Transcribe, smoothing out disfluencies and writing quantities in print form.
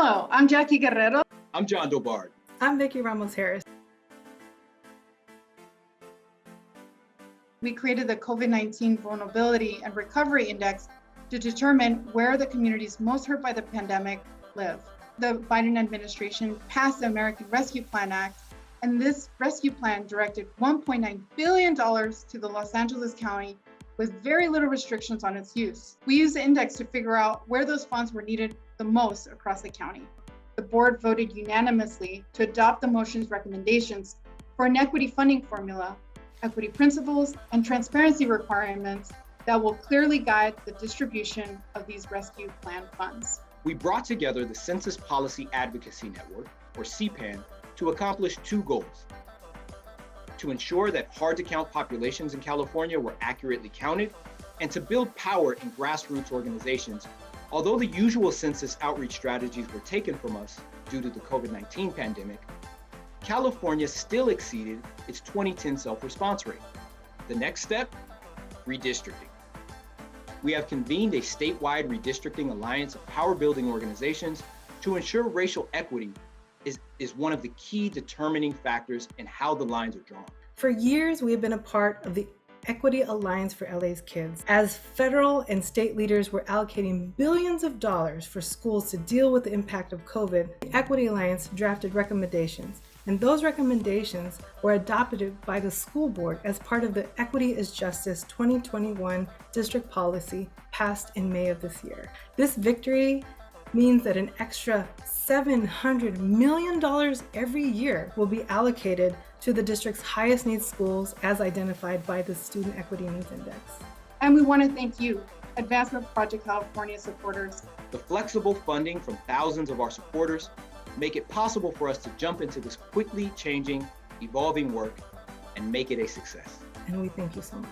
Hello, I'm Jackie Guerrero. I'm John Dobard. I'm Vicki Ramos-Harris. We created the COVID-19 Vulnerability and Recovery Index to determine where the communities most hurt by the pandemic live. The Biden administration passed the American Rescue Plan Act, and this rescue plan directed $1.9 billion to the Los Angeles County with very little restrictions on its use. We used the index to figure out where those funds were needed the most across the county. The board voted unanimously to adopt the motion's recommendations for an equity funding formula, equity principles, and transparency requirements that will clearly guide the distribution of these rescue plan funds. We brought together the Census Policy Advocacy Network, or CPAN, to accomplish two goals: to ensure that hard-to-count populations in California were accurately counted, and to build power in grassroots organizations. Although the usual census outreach strategies were taken from us due to the COVID-19 pandemic, California still exceeded its 2010 self-response rate. The next step, redistricting. We have convened a statewide redistricting alliance of power-building organizations to ensure racial equity is one of the key determining factors in how the lines are drawn. For years, we have been a part of the Equity Alliance for LA's Kids. As federal and state leaders were allocating billions of dollars for schools to deal with the impact of COVID, the Equity Alliance drafted recommendations, and those recommendations were adopted by the school board as part of the Equity is Justice 2021 district policy passed in May of this year. This victory means that an extra $700 million every year will be allocated to the district's highest needs schools as identified by the Student Equity Needs Index. And we want to thank you, Advancement Project California supporters. The flexible funding from thousands of our supporters make it possible for us to jump into this quickly changing, evolving work and make it a success. And we thank you so much.